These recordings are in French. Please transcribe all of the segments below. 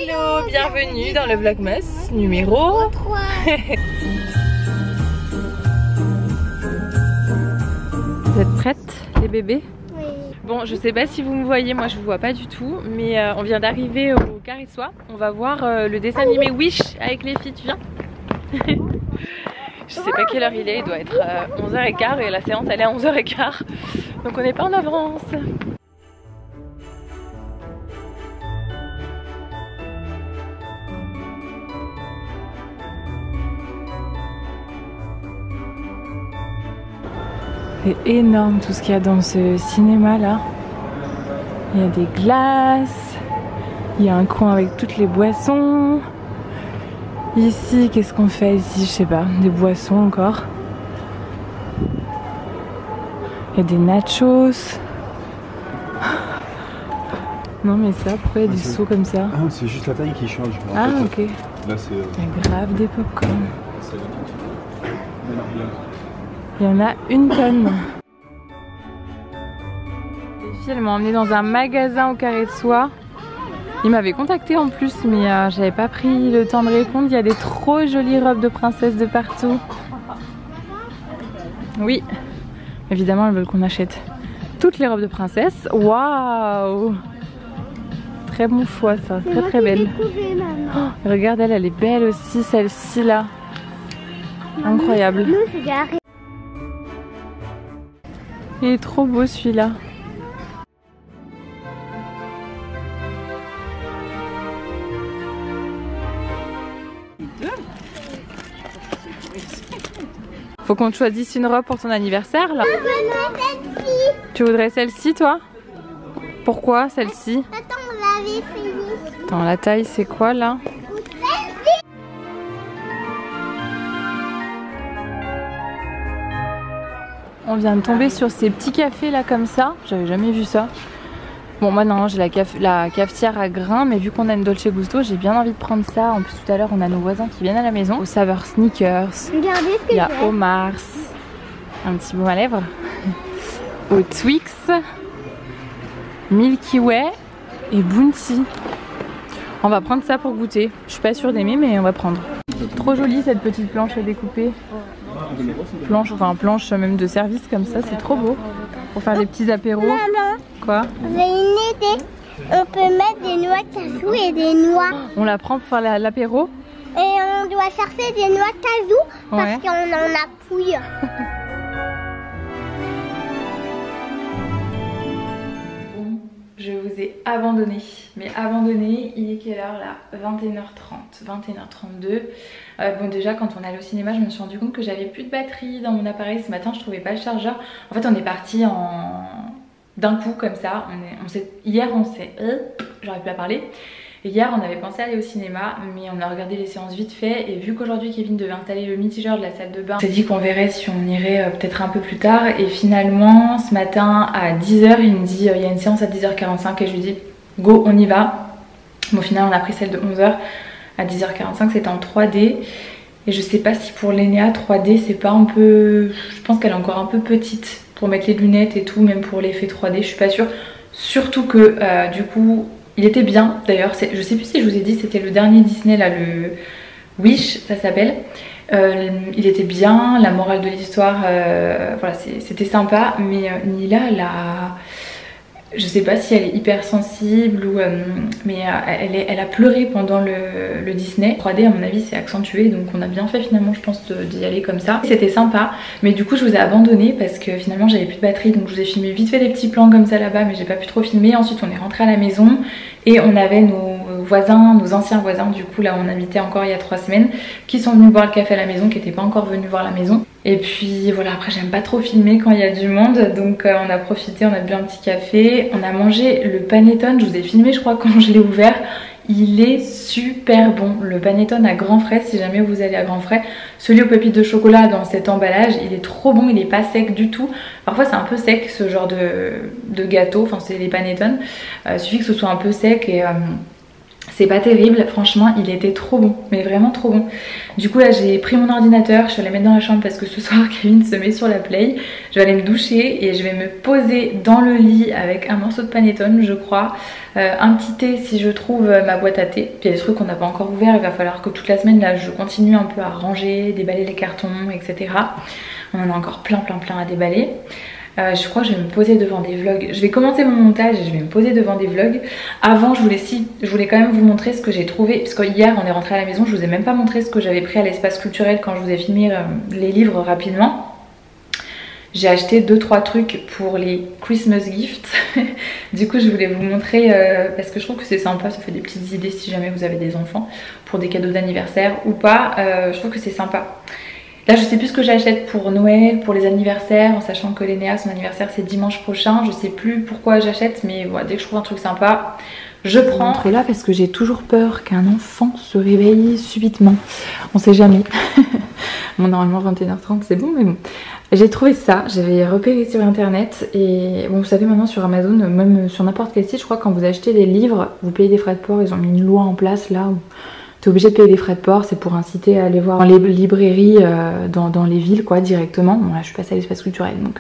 Hello, bienvenue dans le Vlogmas numéro 3. Vous êtes prêtes les bébés? Oui. Bon, je sais pas si vous me voyez, moi je vous vois pas du tout, mais on vient d'arriver au Caressois. On va voir le dessin animé Wish avec les filles, tu viens? Je sais pas quelle heure il doit être 11h15 et la séance elle est à 11h15. Donc on n'est pas en avance. C'est énorme tout ce qu'il y a dans ce cinéma là. Il y a des glaces, il y a un coin avec toutes les boissons. Ici, qu'est-ce qu'on fait ici? Je sais pas, des boissons encore. Il y a des nachos. Non mais ça, pourquoi il y a des seaux comme ça? Ah, c'est juste la taille qui change. Ah ok. Là c'est... Il y a grave des popcorn. Il y en a une tonne. Les filles, elles m'ont emmenée dans un magasin au Caressois. Ils m'avaient contacté en plus, mais j'avais pas pris le temps de répondre. Il y a des trop jolies robes de princesse de partout. Oui, évidemment, elles veulent qu'on achète toutes les robes de princesse. Waouh! Très bon choix, ça. Très très belle. Oh, regarde, elle est belle aussi, celle-ci là. Incroyable. Il est trop beau celui-là. Faut qu'on te choisisse une robe pour ton anniversaire là. Tu voudrais celle-ci toi? Pourquoi celle-ci? Attends, on l'avait fini. Attends, la taille c'est quoi là? On vient de tomber sur ces petits cafés là comme ça. J'avais jamais vu ça. Bon moi non, j'ai la cafetière à grains, mais vu qu'on a une Dolce Gusto, j'ai bien envie de prendre ça. En plus tout à l'heure on a nos voisins qui viennent à la maison. Aux saveurs Snickers. Regardez ce que il y a au Mars. Un petit baume à lèvres. Au Twix. Milky Way et Bounty. On va prendre ça pour goûter. Je suis pas sûre d'aimer mais on va prendre. Trop jolie cette petite planche à découper. Planche même de service comme ça, c'est trop beau. Pour faire des petits apéros. Maman, Quoi? j'ai une idée. On peut mettre des noix de cajou et des noix. On la prend pour faire l'apéro? Et on doit chercher des noix de cajou parce Ouais. qu'on en a pouille. Je vous ai abandonné, mais abandonné, il est quelle heure là? 21h30, 21h32. Bon déjà quand on est allé au cinéma je me suis rendu compte que j'avais plus de batterie dans mon appareil ce matin, je trouvais pas le chargeur. En fait on est parti d'un coup comme ça, hier on s'est... j'arrive plus à parler. Hier on avait pensé aller au cinéma mais on a regardé les séances vite fait et vu qu'aujourd'hui Kevin devait installer le mitigeur de la salle de bain, on s'est dit qu'on verrait si on irait peut-être un peu plus tard et finalement ce matin à 10h il me dit il y a une séance à 10h45 et je lui dis go on y va. Bon, au final on a pris celle de 11h à 10h45, c'était en 3D et je sais pas si pour Lénéa 3D c'est pas un peu... Je pense qu'elle est encore un peu petite pour mettre les lunettes et tout, même pour l'effet 3D je suis pas sûre. Surtout que du coup... Il était bien d'ailleurs, je sais plus si je vous ai dit, c'était le dernier Disney là, le Wish ça s'appelle. Il était bien, la morale de l'histoire, voilà c'était sympa, mais Nila je sais pas si elle est hyper sensible ou mais elle a pleuré pendant le Disney 3D. À mon avis c'est accentué donc on a bien fait finalement je pense d'y aller comme ça. C'était sympa mais du coup je vous ai abandonné parce que finalement j'avais plus de batterie donc je vous ai filmé vite fait des petits plans comme ça là-bas mais j'ai pas pu trop filmer. Ensuite on est rentré à la maison et on avait nos voisins, nos anciens voisins du coup là on habitait encore il y a 3 semaines qui sont venus boire le café à la maison, qui n'étaient pas encore venus voir la maison. Et puis voilà, après j'aime pas trop filmer quand il y a du monde donc on a profité, on a bu un petit café, on a mangé le panettone, je vous ai filmé je crois quand je l'ai ouvert. Il est super bon, le panettone à grands frais, si jamais vous allez à grands frais. Celui aux pépites de chocolat dans cet emballage, il est trop bon, il est pas sec du tout. Parfois c'est un peu sec ce genre de gâteau, enfin c'est les panettones. Il suffit que ce soit un peu sec et C'est pas terrible, franchement il était trop bon, mais vraiment trop bon. Du coup là j'ai pris mon ordinateur, je suis allée mettre dans la chambre parce que ce soir Kevin se met sur la play. Je vais aller me doucher et je vais me poser dans le lit avec un morceau de panettone je crois. Un petit thé si je trouve ma boîte à thé. Puis il y a des trucs qu'on n'a pas encore ouvert, il va falloir que toute la semaine là je continue un peu à ranger, déballer les cartons, etc. On en a encore plein à déballer. Je crois que je vais me poser devant des vlogs. Je vais commencer mon montage et je vais me poser devant des vlogs. Avant je voulais quand même vous montrer ce que j'ai trouvé. Parce que hier on est rentré à la maison, je vous ai même pas montré ce que j'avais pris à l'espace culturel quand je vous ai filmé les livres rapidement. J'ai acheté 2-3 trucs pour les Christmas gifts. Du coup je voulais vous montrer parce que je trouve que c'est sympa, ça fait des petites idées si jamais vous avez des enfants pour des cadeaux d'anniversaire ou pas. Je trouve que c'est sympa. Là je sais plus ce que j'achète pour Noël, pour les anniversaires, en sachant que Lénéa son anniversaire c'est dimanche prochain. Je sais plus pourquoi j'achète, mais voilà, dès que je trouve un truc sympa, je prends. Je là parce que j'ai toujours peur qu'un enfant se réveille subitement. On sait jamais. Bon normalement 21h30 c'est bon mais bon. J'ai trouvé ça, j'avais repéré sur internet et bon vous savez maintenant sur Amazon, même sur n'importe quel site, je crois que quand vous achetez des livres, vous payez des frais de port, ils ont mis une loi en place là où t'es obligé de payer des frais de port, c'est pour inciter à aller voir dans les librairies dans les villes quoi directement. Bon là je suis passée à l'espace culturel donc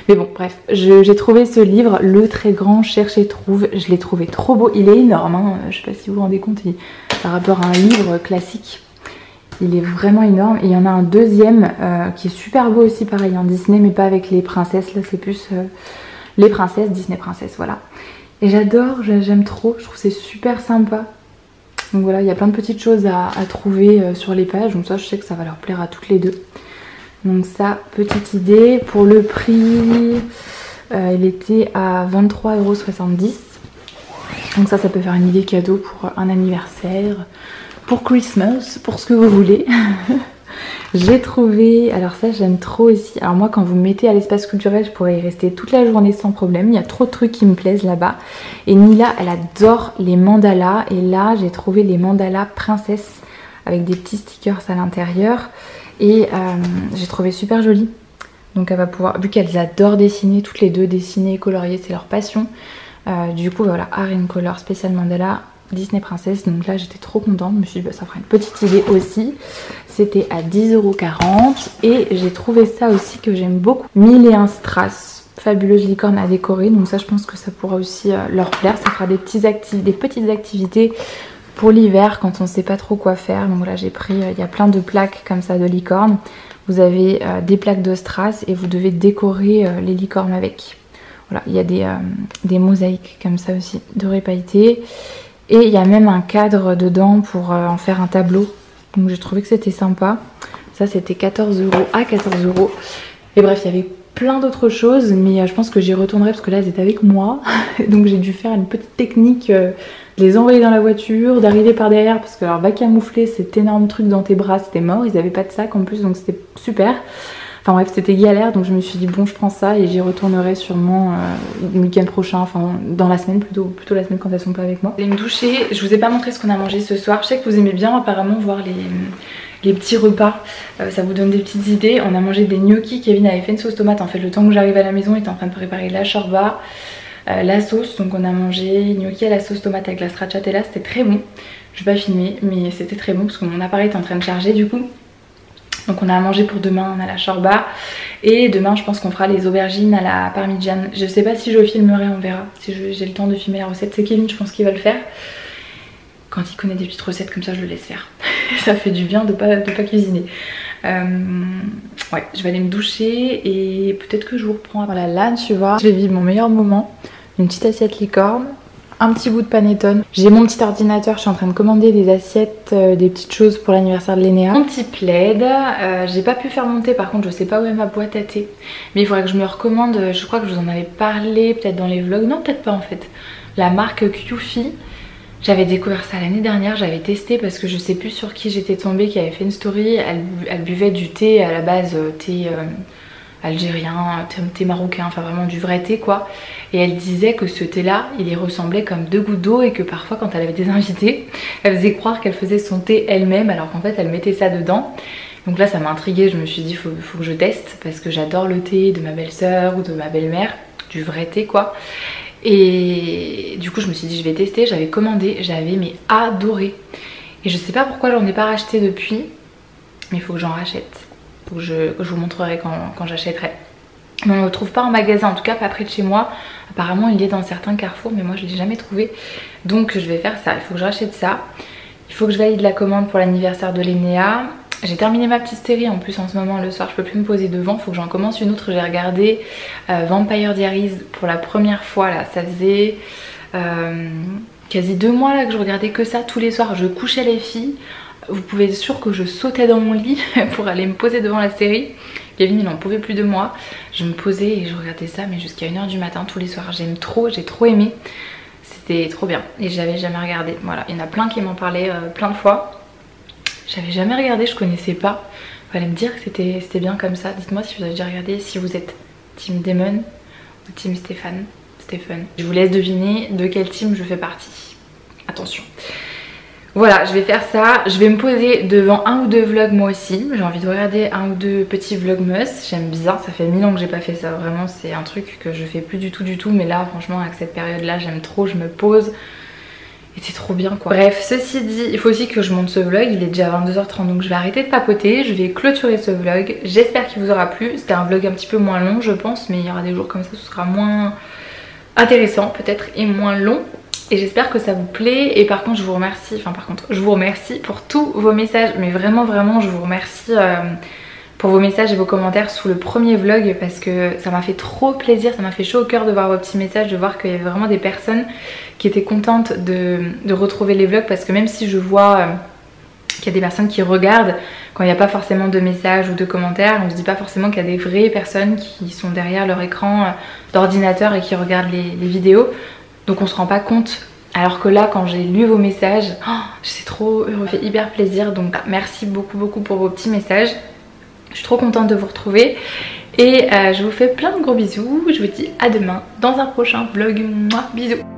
mais bon bref, j'ai trouvé ce livre, Le Très Grand Cherche et Trouve, je l'ai trouvé trop beau, il est énorme hein. Je sais pas si vous vous rendez compte, par rapport à un livre classique, il est vraiment énorme. Et il y en a un deuxième qui est super beau aussi pareil en Disney mais pas avec les princesses, là c'est plus les princesses, Disney princesses voilà. Et j'adore, j'aime trop, je trouve c'est super sympa. Donc voilà, il y a plein de petites choses à trouver sur les pages. Donc ça, je sais que ça va leur plaire à toutes les deux. Donc ça, petite idée. Pour le prix, il était à 23,70 €. Donc ça peut faire une idée cadeau pour un anniversaire, pour Christmas, pour ce que vous voulez. J'ai trouvé, alors ça j'aime trop aussi. Alors moi quand vous me mettez à l'espace culturel je pourrais y rester toute la journée sans problème. Il y a trop de trucs qui me plaisent là-bas. Et Nila elle adore les mandalas. Et là j'ai trouvé les mandalas princesse avec des petits stickers à l'intérieur. Et j'ai trouvé super joli. Donc elle va pouvoir, vu qu'elles adorent dessiner, toutes les deux dessiner et colorier c'est leur passion. Du coup voilà, Art and Color spécial mandala Disney Princess. Donc là j'étais trop contente, je me suis dit bah, ça fera une petite idée aussi. C'était à 10,40 € et j'ai trouvé ça aussi que j'aime beaucoup. 1001 strass, fabuleuse licorne à décorer. Donc ça je pense que ça pourra aussi leur plaire. Ça fera des petites activités pour l'hiver quand on ne sait pas trop quoi faire. Donc voilà j'ai pris, il y a plein de plaques comme ça de licorne. Vous avez des plaques de strass et vous devez décorer les licornes avec. Voilà, il y a des mosaïques comme ça aussi, dorées pailletées. Et il y a même un cadre dedans pour en faire un tableau. Donc j'ai trouvé que c'était sympa. Ça c'était 14 € à 14 €. Et bref, il y avait plein d'autres choses. Mais je pense que j'y retournerai parce que là elles étaient avec moi. Donc j'ai dû faire une petite technique. De les envoyer dans la voiture, d'arriver par derrière. Parce que alors va camoufler cet énorme truc dans tes bras, c'était mort. Ils n'avaient pas de sac en plus donc c'était super. Enfin bref, c'était galère, donc je me suis dit bon je prends ça et j'y retournerai sûrement le week-end prochain, enfin dans la semaine plutôt la semaine quand elles sont pas avec moi. Je vais me doucher, je vous ai pas montré ce qu'on a mangé ce soir. Je sais que vous aimez bien apparemment voir les petits repas, ça vous donne des petites idées. On a mangé des gnocchis, Kevin avait fait une sauce tomate en fait le temps que j'arrive à la maison, il était en train de préparer la shorba, la sauce, donc on a mangé gnocchi à la sauce tomate avec la stracciatella, c'était très bon. Je vais pas filmer mais c'était très bon parce que mon appareil est en train de charger du coup. Donc on a à manger pour demain, on a la shorba. Et demain je pense qu'on fera les aubergines à la parmigiane. Je sais pas si je filmerai, on verra. Si j'ai le temps de filmer la recette. C'est Kevin je pense qu'il va le faire. Quand il connaît des petites recettes comme ça je le laisse faire. Ça fait du bien de pas cuisiner. Ouais, je vais aller me doucher et peut-être que je vous reprends. Voilà là tu vois, je vais vivre mon meilleur moment. Une petite assiette licorne. Un petit bout de panettone. J'ai mon petit ordinateur, je suis en train de commander des assiettes, des petites choses pour l'anniversaire de Lénéa. Mon petit plaid, j'ai pas pu faire monter par contre, je sais pas où est ma boîte à thé. Mais il faudrait que je me recommande, je crois que je vous en avais parlé peut-être dans les vlogs, non peut-être pas en fait. La marque Qfi, j'avais découvert ça l'année dernière, j'avais testé parce que je sais plus sur qui j'étais tombée qui avait fait une story. Elle buvait du thé à la base, thé algérien, thé marocain, enfin vraiment du vrai thé quoi. Et elle disait que ce thé là il y ressemblait comme 2 gouttes d'eau et que parfois quand elle avait des invités elle faisait croire qu'elle faisait son thé elle-même alors qu'en fait elle mettait ça dedans. Donc là ça m'a intriguée, je me suis dit faut que je teste parce que j'adore le thé de ma belle-sœur ou de ma belle-mère, du vrai thé quoi. Et du coup je me suis dit je vais tester, j'avais commandé, j'avais mais adoré. Et je sais pas pourquoi j'en ai pas racheté depuis, mais il faut que j'en rachète. Faut que je vous montrerai quand j'achèterai. Mais on ne le trouve pas en magasin, en tout cas pas près de chez moi. Apparemment il est dans certains carrefours, mais moi je l'ai jamais trouvé. Donc je vais faire ça, il faut que je rachète ça. Il faut que je valide la commande pour l'anniversaire de Lénéa. J'ai terminé ma petite série en plus en ce moment le soir, je peux plus me poser devant, il faut que j'en commence une autre. J'ai regardé Vampire Diaries pour la première fois là, ça faisait quasi 2 mois là que je regardais que ça tous les soirs. Je couchais les filles, vous pouvez être sûr que je sautais dans mon lit pour aller me poser devant la série. Kevin il n'en pouvait plus de moi, je me posais et je regardais ça mais jusqu'à 1 h du matin tous les soirs. J'aime trop, j'ai trop aimé, c'était trop bien et j'avais jamais regardé. Voilà, il y en a plein qui m'en parlaient plein de fois. J'avais jamais regardé, je connaissais pas. Vous allez me dire que c'était bien comme ça. Dites-moi si vous avez déjà regardé, si vous êtes team Damon ou team Stephen. Je vous laisse deviner de quel team je fais partie. Attention. Voilà, je vais faire ça. Je vais me poser devant 1 ou 2 vlogs moi aussi. J'ai envie de regarder 1 ou 2 petits vlogmas. J'aime bien, ça fait 1000 ans que j'ai pas fait ça. Vraiment, c'est un truc que je fais plus du tout. Mais là, franchement, avec cette période-là, j'aime trop. Je me pose. Et c'est trop bien quoi. Bref, ceci dit, il faut aussi que je monte ce vlog. Il est déjà 22h30 donc je vais arrêter de papoter. Je vais clôturer ce vlog. J'espère qu'il vous aura plu. C'était un vlog un petit peu moins long je pense. Mais il y aura des jours comme ça, ce sera moins intéressant peut-être et moins long. Et j'espère que ça vous plaît. Et par contre je vous remercie pour tous vos messages. Mais vraiment je vous remercie pour vos messages et vos commentaires sous le premier vlog. Parce que ça m'a fait trop plaisir. Ça m'a fait chaud au cœur de voir vos petits messages. De voir qu'il y avait vraiment des personnes qui étaient contentes de retrouver les vlogs. Parce que même si je vois qu'il y a des personnes qui regardent quand il n'y a pas forcément de messages ou de commentaires, on se dit pas forcément qu'il y a des vraies personnes qui sont derrière leur écran d'ordinateur et qui regardent les vidéos. Donc on se rend pas compte. Alors que là quand j'ai lu vos messages, c'est trop heureux, ça fait hyper plaisir. Donc merci beaucoup pour vos petits messages. Je suis trop contente de vous retrouver. Et je vous fais plein de gros bisous. Je vous dis à demain dans un prochain vlog. Mouah, bisous.